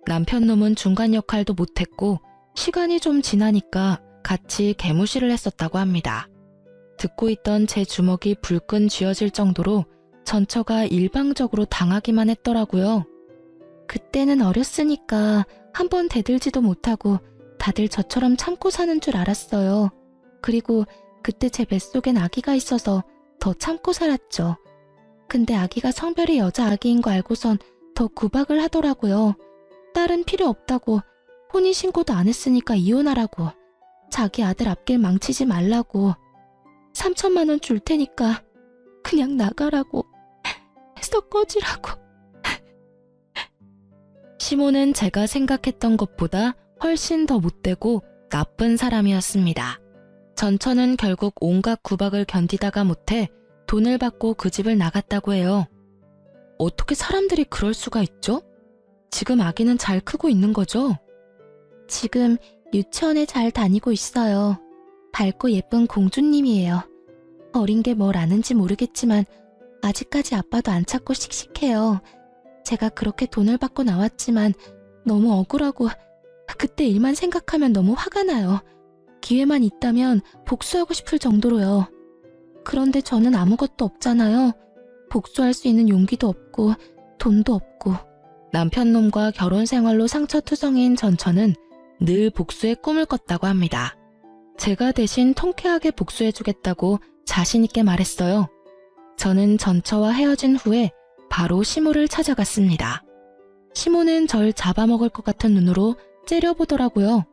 Speaker 1: 남편 놈은 중간 역할도 못했고 시간이 좀 지나니까 같이 개무시를 했었다고 합니다. 듣고 있던 제 주먹이 불끈 쥐어질 정도로 전처가 일방적으로 당하기만 했더라고요. 그때는 어렸으니까 한번 대들지도 못하고 다들 저처럼 참고 사는 줄 알았어요. 그리고 그때 제 뱃속엔 아기가 있어서 더 참고 살았죠. 근데 아기가 성별이 여자 아기인 거 알고선 더 구박을 하더라고요. 딸은 필요 없다고, 혼인신고도 안 했으니까 이혼하라고, 자기 아들 앞길 망치지 말라고, 3천만 원 줄 테니까 그냥 나가라고 해서 꺼지라고. 시모는 제가 생각했던 것보다 훨씬 더 못되고 나쁜 사람이었습니다. 전처는 결국 온갖 구박을 견디다가 못해 돈을 받고 그 집을 나갔다고 해요. 어떻게 사람들이 그럴 수가 있죠? 지금 아기는 잘 크고 있는 거죠? 지금 유치원에 잘 다니고 있어요. 밝고 예쁜 공주님이에요. 어린 게 뭘 아는지 모르겠지만 아직까지 아빠도 안 찾고 씩씩해요. 제가 그렇게 돈을 받고 나왔지만 너무 억울하고 그때 일만 생각하면 너무 화가 나요. 기회만 있다면 복수하고 싶을 정도로요. 그런데 저는 아무것도 없잖아요. 복수할 수 있는 용기도 없고 돈도 없고. 남편 놈과 결혼 생활로 상처투성이인 전처는 늘 복수의 꿈을 꿨다고 합니다. 제가 대신 통쾌하게 복수해주겠다고 자신있게 말했어요. 저는 전처와 헤어진 후에 바로 시모를 찾아갔습니다. 시모는 절 잡아먹을 것 같은 눈으로 째려보더라고요.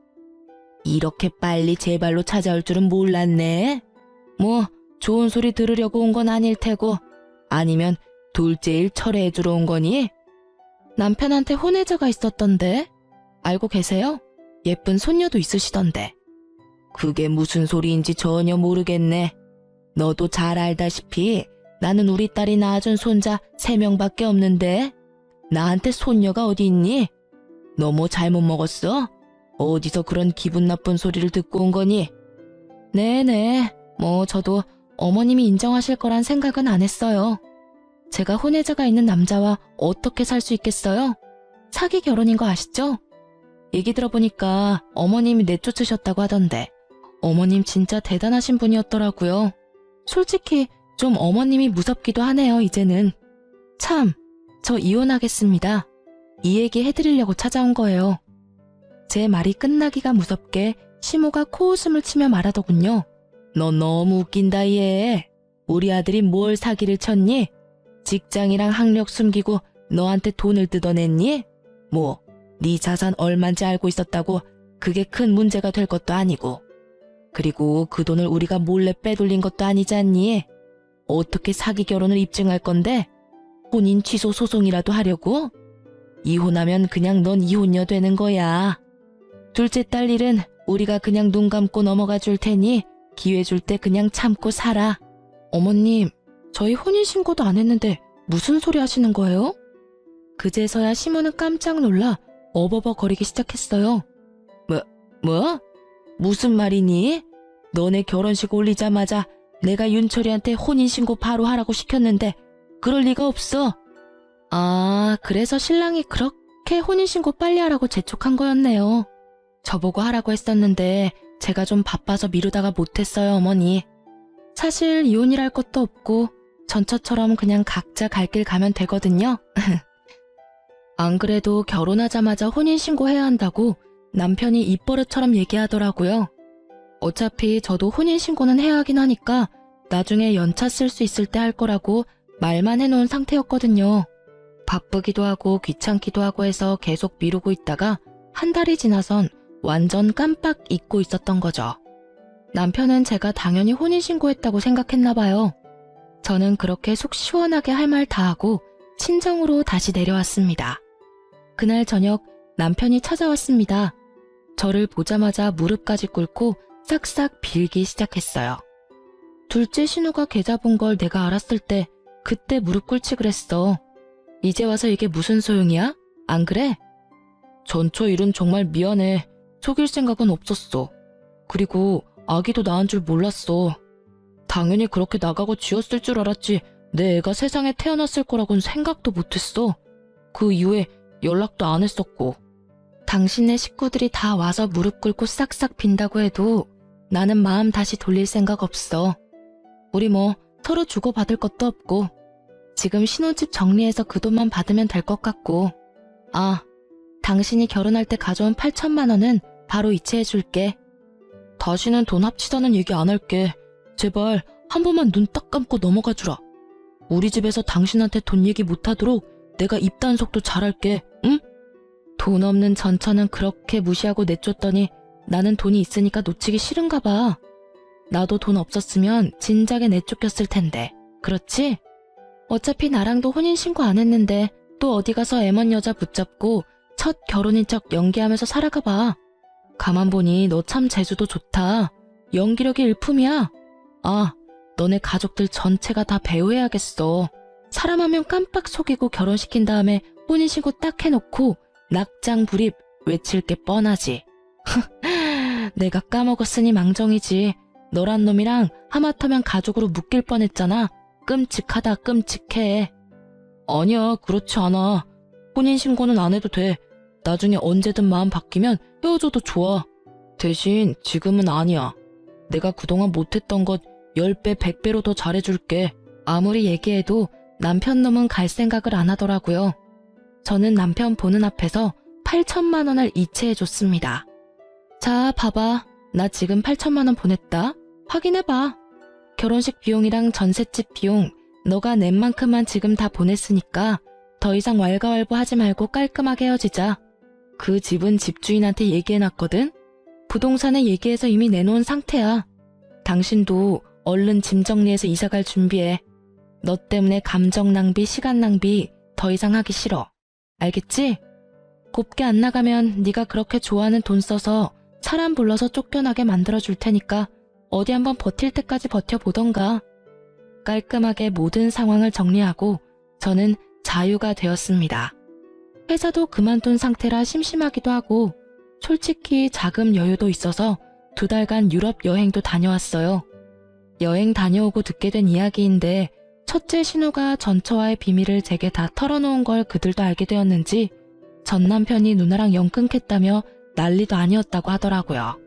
Speaker 1: 이렇게 빨리 제 발로 찾아올 줄은 몰랐네. 뭐 좋은 소리 들으려고 온 건 아닐 테고, 아니면 둘째 일 철회해주러 온 거니? 남편한테 혼외자가 있었던데? 알고 계세요? 예쁜 손녀도 있으시던데. 그게 무슨 소리인지 전혀 모르겠네. 너도 잘 알다시피 나는 우리 딸이 낳아준 손자 3명밖에 없는데 나한테 손녀가 어디 있니? 너 뭐 잘못 먹었어? 어디서 그런 기분 나쁜 소리를 듣고 온 거니? 네네, 뭐 저도 어머님이 인정하실 거란 생각은 안 했어요. 제가 혼외자가 있는 남자와 어떻게 살 수 있겠어요? 사기 결혼인 거 아시죠? 얘기 들어보니까 어머님이 내쫓으셨다고 하던데 어머님 진짜 대단하신 분이었더라고요. 솔직히 좀 어머님이 무섭기도 하네요, 이제는. 참, 저 이혼하겠습니다. 이 얘기 해드리려고 찾아온 거예요. 제 말이 끝나기가 무섭게 시모가 코웃음을 치며 말하더군요. 너 너무 웃긴다, 얘. 우리 아들이 뭘 사기를 쳤니? 직장이랑 학력 숨기고 너한테 돈을 뜯어냈니? 뭐, 네 자산 얼만지 알고 있었다고 그게 큰 문제가 될 것도 아니고. 그리고 그 돈을 우리가 몰래 빼돌린 것도 아니지 않니? 어떻게 사기 결혼을 입증할 건데? 혼인 취소 소송이라도 하려고? 이혼하면 그냥 넌 이혼녀 되는 거야. 둘째 딸 일은 우리가 그냥 눈 감고 넘어가 줄 테니 기회 줄 때 그냥 참고 살아. 어머님, 저희 혼인신고도 안 했는데 무슨 소리 하시는 거예요? 그제서야 시모는 깜짝 놀라 어버버거리기 시작했어요. 뭐? 무슨 말이니? 너네 결혼식 올리자마자 내가 윤철이한테 혼인신고 바로 하라고 시켰는데 그럴 리가 없어. 아, 그래서 신랑이 그렇게 혼인신고 빨리 하라고 재촉한 거였네요. 저보고 하라고 했었는데 제가 좀 바빠서 미루다가 못했어요, 어머니. 사실 이혼이랄 것도 없고 전처처럼 그냥 각자 갈 길 가면 되거든요. 안 그래도 결혼하자마자 혼인신고해야 한다고 남편이 입버릇처럼 얘기하더라고요. 어차피 저도 혼인신고는 해야 하긴 하니까 나중에 연차 쓸 수 있을 때 할 거라고 말만 해놓은 상태였거든요. 바쁘기도 하고 귀찮기도 하고 해서 계속 미루고 있다가 한 달이 지나선 완전 깜빡 잊고 있었던 거죠. 남편은 제가 당연히 혼인신고했다고 생각했나 봐요. 저는 그렇게 속 시원하게 할 말 다 하고 친정으로 다시 내려왔습니다. 그날 저녁 남편이 찾아왔습니다. 저를 보자마자 무릎까지 꿇고 싹싹 빌기 시작했어요. 둘째 신우가 계좌 본 걸 내가 알았을 때 그때 무릎 꿇지 그랬어. 이제 와서 이게 무슨 소용이야? 안 그래? 전처 일은 정말 미안해. 속일 생각은 없었어. 그리고 아기도 낳은 줄 몰랐어. 당연히 그렇게 나가고 쥐었을 줄 알았지 내 애가 세상에 태어났을 거라고는 생각도 못했어. 그 이후에 연락도 안 했었고. 당신네 식구들이 다 와서 무릎 꿇고 싹싹 빈다고 해도 나는 마음 다시 돌릴 생각 없어. 우리 뭐 서로 주고받을 것도 없고 지금 신혼집 정리해서 그 돈만 받으면 될 것 같고. 아, 당신이 결혼할 때 가져온 8천만 원은 바로 이체해줄게. 다시는 돈 합치자는 얘기 안 할게. 제발 한 번만 눈 딱 감고 넘어가주라. 우리 집에서 당신한테 돈 얘기 못하도록 내가 입단속도 잘할게, 응? 돈 없는 전처는 그렇게 무시하고 내쫓더니 나는 돈이 있으니까 놓치기 싫은가 봐. 나도 돈 없었으면 진작에 내쫓겼을 텐데. 그렇지? 어차피 나랑도 혼인신고 안 했는데 또 어디 가서 애먼 여자 붙잡고 첫 결혼인 척 연기하면서 살아가 봐. 가만 보니 너 참 재주도 좋다. 연기력이 일품이야. 아, 너네 가족들 전체가 다 배우해야겠어. 사람 하면 깜빡 속이고 결혼시킨 다음에 혼인신고 딱 해놓고 낙장 불입 외칠 게 뻔하지. 내가 까먹었으니 망정이지. 너란 놈이랑 하마터면 가족으로 묶일 뻔했잖아. 끔찍하다 끔찍해. 아니야, 그렇지 않아. 혼인신고는 안 해도 돼. 나중에 언제든 마음 바뀌면 헤어져도 좋아. 대신 지금은 아니야. 내가 그동안 못했던 것 10배 100배로 더 잘해줄게. 아무리 얘기해도 남편 놈은 갈 생각을 안 하더라고요. 저는 남편 보는 앞에서 8천만 원을 이체해줬습니다. 자, 봐봐. 나 지금 8천만 원 보냈다. 확인해봐. 결혼식 비용이랑 전셋집 비용 너가 낸 만큼만 지금 다 보냈으니까 더 이상 왈가왈부 하지 말고 깔끔하게 헤어지자. 그 집은 집주인한테 얘기해놨거든. 부동산에 얘기해서 이미 내놓은 상태야. 당신도 얼른 짐 정리해서 이사갈 준비해. 너 때문에 감정 낭비, 시간 낭비 더 이상 하기 싫어. 알겠지? 곱게 안 나가면 네가 그렇게 좋아하는 돈 써서 사람 불러서 쫓겨나게 만들어줄 테니까 어디 한번 버틸 때까지 버텨보던가. 깔끔하게 모든 상황을 정리하고 저는 자유가 되었습니다. 회사도 그만둔 상태라 심심하기도 하고 솔직히 자금 여유도 있어서 2달간 유럽 여행도 다녀왔어요. 여행 다녀오고 듣게 된 이야기인데 첫째 신우가 전처와의 비밀을 제게 다 털어놓은 걸 그들도 알게 되었는지 전 남편이 누나랑 영 끊겠다며 난리도 아니었다고 하더라고요.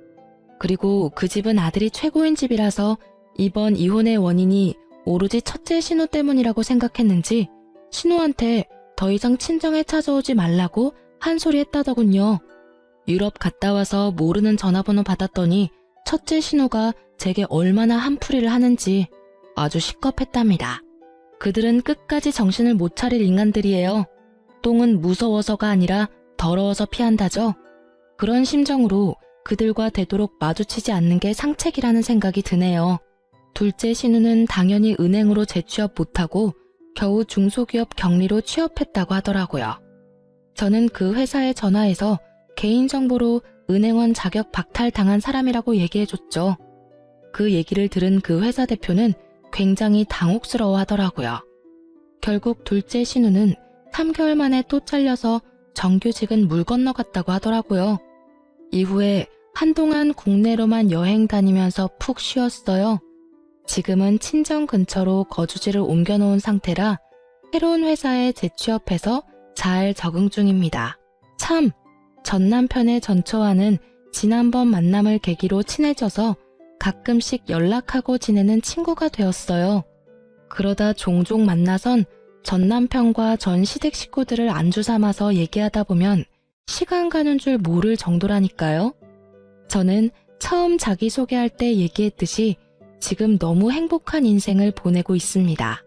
Speaker 1: 그리고 그 집은 아들이 최고인 집이라서 이번 이혼의 원인이 오로지 첫째 신우 때문이라고 생각했는지 신우한테 더 이상 친정에 찾아오지 말라고 한 소리 했다더군요. 유럽 갔다 와서 모르는 전화번호 받았더니 첫째 신우가 제게 얼마나 한풀이를 하는지 아주 시겁했답니다. 그들은 끝까지 정신을 못 차릴 인간들이에요. 똥은 무서워서가 아니라 더러워서 피한다죠. 그런 심정으로 그들과 되도록 마주치지 않는 게 상책이라는 생각이 드네요. 둘째 신우는 당연히 은행으로 재취업 못하고 겨우 중소기업 격리로 취업했다고 하더라고요. 저는 그 회사에 전화해서 개인정보로 은행원 자격 박탈당한 사람이라고 얘기해줬죠. 그 얘기를 들은 그 회사 대표는 굉장히 당혹스러워 하더라고요. 결국 둘째 신우는 3개월 만에 또 잘려서 정규직은 물 건너갔다고 하더라고요. 이후에 한동안 국내로만 여행 다니면서 푹 쉬었어요. 지금은 친정 근처로 거주지를 옮겨놓은 상태라 새로운 회사에 재취업해서 잘 적응 중입니다. 참, 전 남편의 전처와는 지난번 만남을 계기로 친해져서 가끔씩 연락하고 지내는 친구가 되었어요. 그러다 종종 만나선 전 남편과 전 시댁 식구들을 안주 삼아서 얘기하다 보면 시간 가는 줄 모를 정도라니까요. 저는 처음 자기소개할 때 얘기했듯이 지금 너무 행복한 인생을 보내고 있습니다.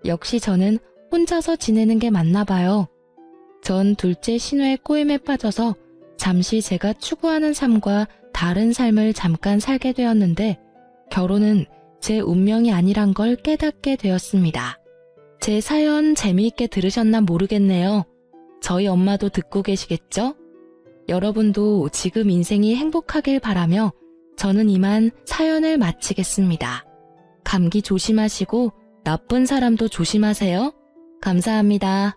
Speaker 1: 역시 저는 혼자서 지내는 게 맞나 봐요. 전 둘째 신우의 꼬임에 빠져서 잠시 제가 추구하는 삶과 다른 삶을 잠깐 살게 되었는데 결혼은 제 운명이 아니란 걸 깨닫게 되었습니다. 제 사연 재미있게 들으셨나 모르겠네요. 저희 엄마도 듣고 계시겠죠? 여러분도 지금 인생이 행복하길 바라며 저는 이만 사연을 마치겠습니다. 감기 조심하시고 나쁜 사람도 조심하세요. 감사합니다.